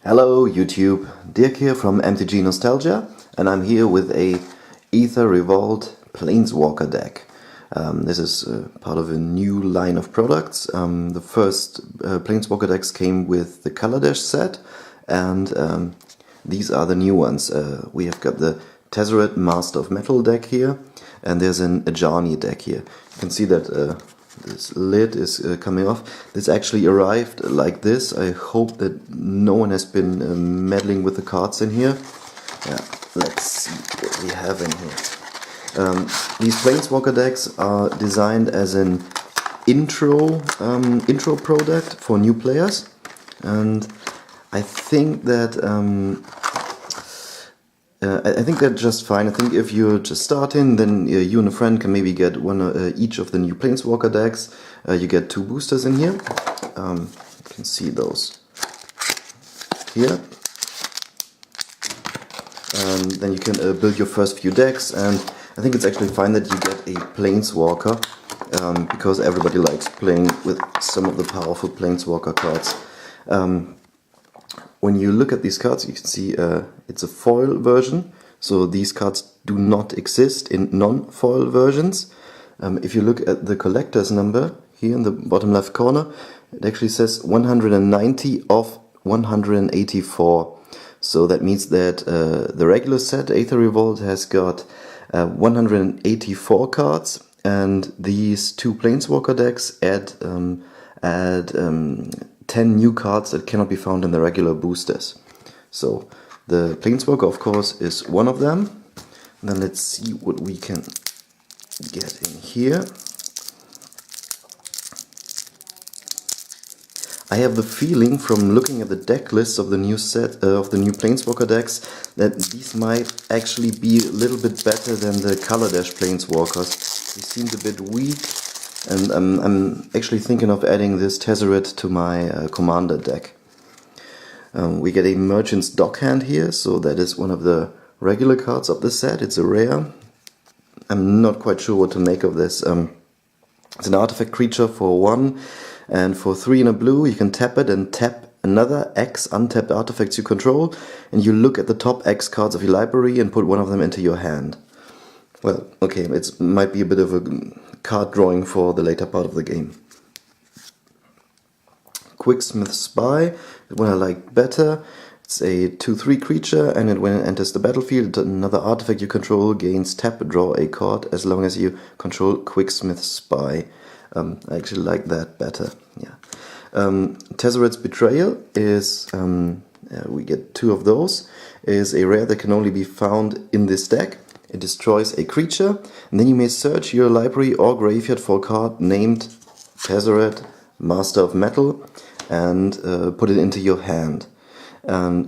Hello YouTube, Dirk here from MTGNostalgia, and I'm here with a Aether Revolt Planeswalker deck. This is part of a new line of products. The first Planeswalker decks came with the Color Dash set, and these are the new ones. We have got the Tezzeret Master of Metal deck here, and there's an Ajani deck here. You can see that this lid is coming off. This actually arrived like this. I hope that no one has been meddling with the cards in here. Yeah, let's see what we have in here. These Planeswalker decks are designed as an intro product for new players, and I think that that's just fine. I think if you're just starting, then you and a friend can maybe get each of the new Planeswalker decks. You get 2 boosters in here. You can see those here. And then you can build your first few decks, and I think it's actually fine that you get a Planeswalker, because everybody likes playing with some of the powerful Planeswalker cards. When you look at these cards, you can see it's a foil version, so these cards do not exist in non-foil versions. If you look at the collector's number here in the bottom left corner, it actually says 190 of 184. So that means that the regular set, Aether Revolt, has got 184 cards, and these 2 Planeswalker decks add 10 new cards that cannot be found in the regular boosters. So the Planeswalker, of course, is one of them. And then let's see what we can get in here. I have the feeling from looking at the deck lists of the new set of the new Planeswalker decks that these might actually be a little bit better than the Color Dash Planeswalkers. They seemed a bit weak. And I'm actually thinking of adding this Tezzeret to my commander deck. We get a Merchant's Dockhand here, so that is one of the regular cards of the set. It's a rare. I'm not quite sure what to make of this. It's an artifact creature for 1, and for 3 in a blue you can tap it and tap another X untapped artifacts you control, and you look at the top X cards of your library and put one of them into your hand. Well, okay, it might be a bit of a card drawing for the later part of the game. Quicksmith Spy, the one I like better. It's a 2/3 creature, and when it enters the battlefield, another artifact you control gains tap, draw a card as long as you control Quicksmith Spy. I actually like that better. Yeah. Tezzeret's Betrayal is, we get 2 of those, is a rare that can only be found in this deck. It destroys a creature, and then you may search your library or graveyard for a card named Tezzeret, Master of Metal, and put it into your hand.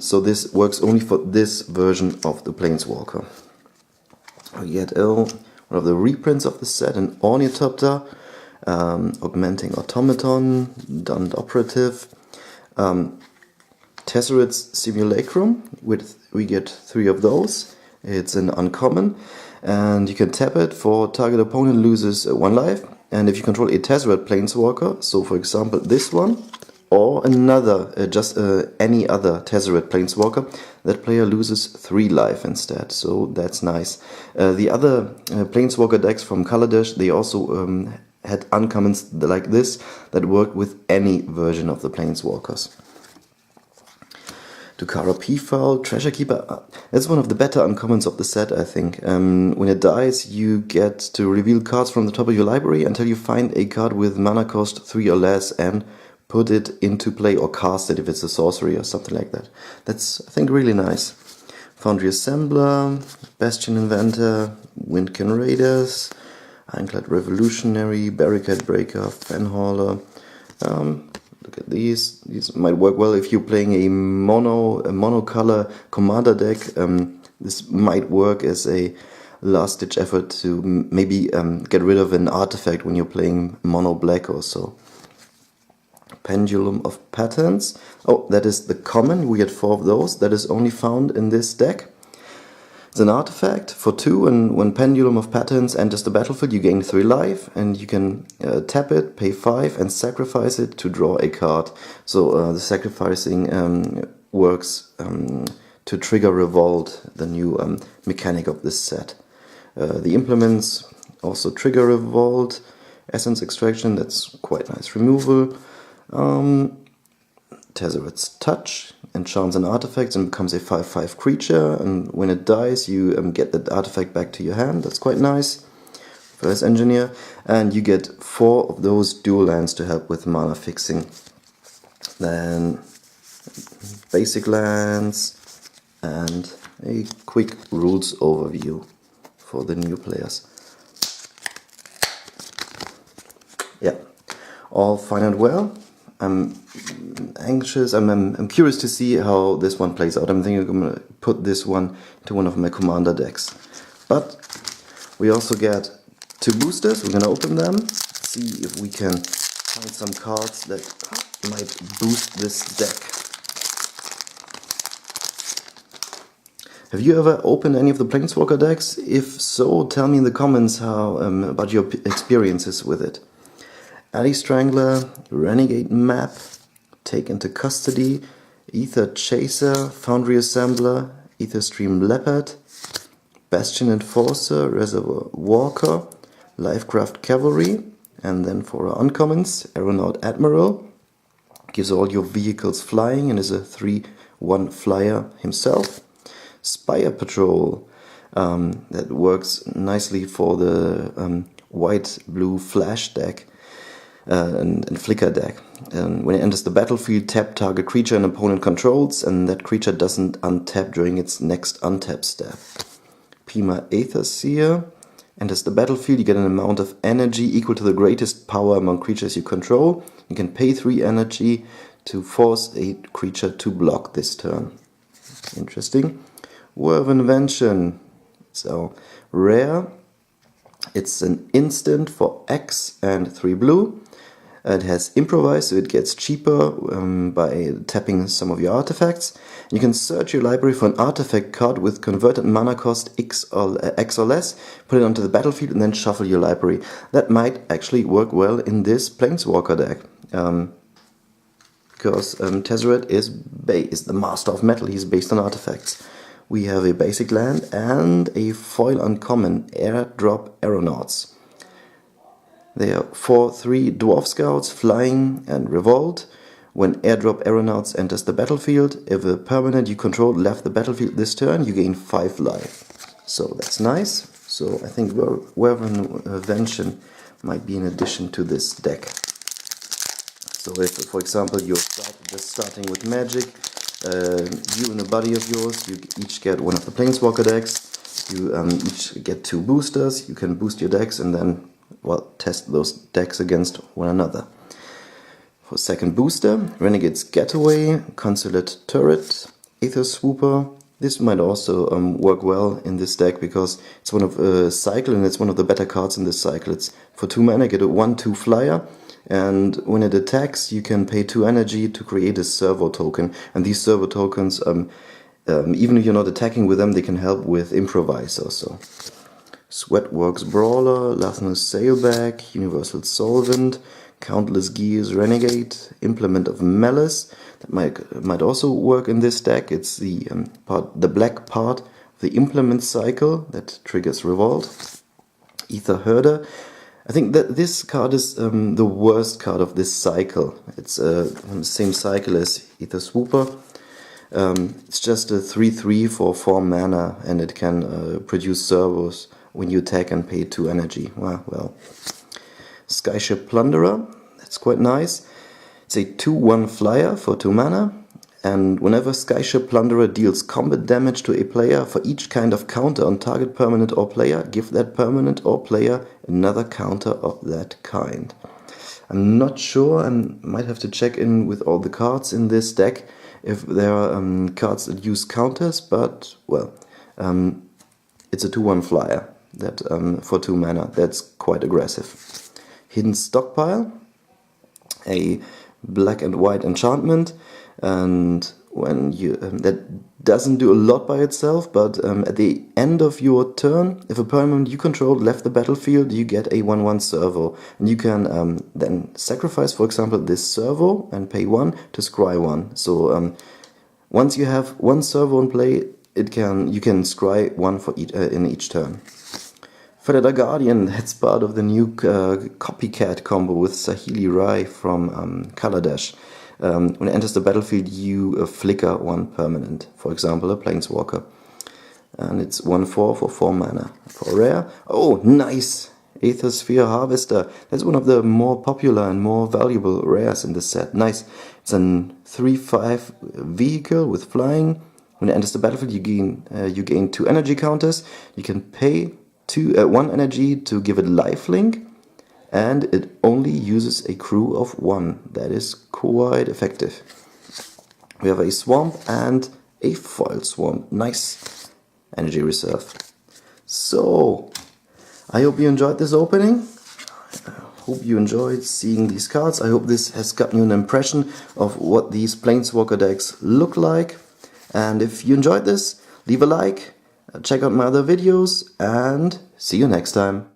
So this works only for this version of the Planeswalker. We get one of the reprints of the set, an Ornithopter, Augmenting Automaton, Dund Operative, Tezzeret's Simulacrum, we get 3 of those. It's an uncommon, and you can tap it for target opponent loses 1 life, and if you control a Tezzeret Planeswalker, so for example this one, or another, any other Tezzeret Planeswalker, that player loses 3 life instead, so that's nice. The other Planeswalker decks from Color Dash, they also had uncommons like this that worked with any version of the Planeswalkers. Tukara Peafowl, Treasure Keeper, that's one of the better uncommons of the set, I think. When it dies, you get to reveal cards from the top of your library until you find a card with mana cost 3 or less and put it into play or cast it if it's a sorcery or something like that. That's, I think, really nice. Foundry Assembler, Bastion Inventor, Windkin Raiders, Ironclad Revolutionary, Barricade Breaker, Fenhauler. Look at these. These might work well if you're playing a monocolor commander deck. This might work as a last-ditch effort to maybe get rid of an artifact when you're playing mono black or so. Pendulum of Patterns. Oh, that is the common. We get 4 of those. That is only found in this deck. It's an artifact for 2, and when Pendulum of Patterns enters the battlefield, you gain 3 life, and you can tap it, pay 5, and sacrifice it to draw a card. So the sacrificing works to trigger Revolt, the new mechanic of this set. The implements also trigger Revolt, Essence Extraction, that's quite nice removal. Tezzeret's Touch enchants an artifact and becomes a 5/5 creature, and when it dies you get that artifact back to your hand. That's quite nice. First Engineer, and you get 4 of those dual lands to help with mana fixing. Then basic lands and a quick rules overview for the new players. Yeah, all fine and well. I'm anxious, I'm curious to see how this one plays out. I'm thinking I'm going to put this one into one of my commander decks. But we also get 2 boosters, we're going to open them, see if we can find some cards that might boost this deck. Have you ever opened any of the Planeswalker decks? If so, tell me in the comments how about your experiences with it. Alley Strangler, Renegade Map, Take into Custody, Aether Chaser, Foundry Assembler, Aether Stream Leopard, Bastion Enforcer, Reservoir Walker, Lifecraft Cavalry, and then for our uncommons, Aeronaut Admiral. Gives all your vehicles flying and is a 3/1 flyer himself. Spire Patrol, that works nicely for the white-blue flash deck. And Flicker deck. When it enters the battlefield, tap target creature an opponent controls, and that creature doesn't untap during its next untap step. Pima Aether Seer enters the battlefield, you get an amount of energy equal to the greatest power among creatures you control. You can pay 3 energy to force a creature to block this turn. Interesting. War of Invention. So, rare. It's an instant for X and 3 blue. It has Improvise, so it gets cheaper by tapping some of your artifacts. You can search your library for an artifact card with converted mana cost X or less, put it onto the battlefield, and then shuffle your library. That might actually work well in this Planeswalker deck. Because Tezzeret is the master of metal, he's based on artifacts. We have a basic land and a foil uncommon, Airdrop Aeronauts. They are 4/3 Dwarf Scouts, Flying and Revolt. When Airdrop Aeronauts enters the battlefield, if a permanent you control left the battlefield this turn, you gain 5 life. So that's nice. So I think War of Invention might be an addition to this deck. So if, for example, you're just starting with Magic, you and a buddy of yours, you each get one of the Planeswalker decks, you each get 2 boosters, you can boost your decks and then test those decks against one another. For second booster, Renegade's Getaway, Consulate Turret, Aether Swooper. This might also work well in this deck because it's one of a cycle and it's one of the better cards in this cycle. It's for 2 mana, get a 1/2 flyer, and when it attacks you can pay 2 energy to create a servo token, and these servo tokens, even if you're not attacking with them, they can help with Improvise also. Sweatworks Brawler, Lathnus Sailback, Universal Solvent, Countless Gears Renegade, Implement of Malice. That might also work in this deck. It's the black part of the implement cycle that triggers Revolt. Aether Herder. I think that this card is the worst card of this cycle. It's the same cycle as Aether Swooper. It's just a 3/3 for 4 mana, and it can produce servos when you attack and pay 2 energy. Well. Skyship Plunderer, that's quite nice. It's a 2/1 flyer for 2 mana, and whenever Skyship Plunderer deals combat damage to a player, for each kind of counter on target permanent or player, give that permanent or player another counter of that kind. I'm not sure, I might have to check in with all the cards in this deck if there are cards that use counters, but well, it's a 2/1 flyer that for 2 mana, that's quite aggressive. Hidden Stockpile, a black and white enchantment. and when you that doesn't do a lot by itself, but at the end of your turn, if a permanent you control left the battlefield, you get a 1/1 servo, and you can then sacrifice, for example, this servo and pay 1 to scry 1. So once you have one servo in play, you can scry 1 for in each turn. Predator Guardian, that's part of the new copycat combo with Saheeli Rai from Color Dash. When it enters the battlefield, you flicker one permanent, for example a Planeswalker. And it's 1/4 for 4 mana. For rare, oh nice! Aether Sphere Harvester, that's one of the more popular and more valuable rares in this set. Nice! It's a 3/5 vehicle with flying. When it enters the battlefield, you gain 2 energy counters. You can pay 1 energy to give it lifelink, and it only uses a crew of 1. That is quite effective. We have a swamp and a foil swamp. Nice energy reserve. So, I hope you enjoyed this opening. I hope you enjoyed seeing these cards. I hope this has gotten you an impression of what these Planeswalker decks look like. And if you enjoyed this, leave a like, check out my other videos, and see you next time.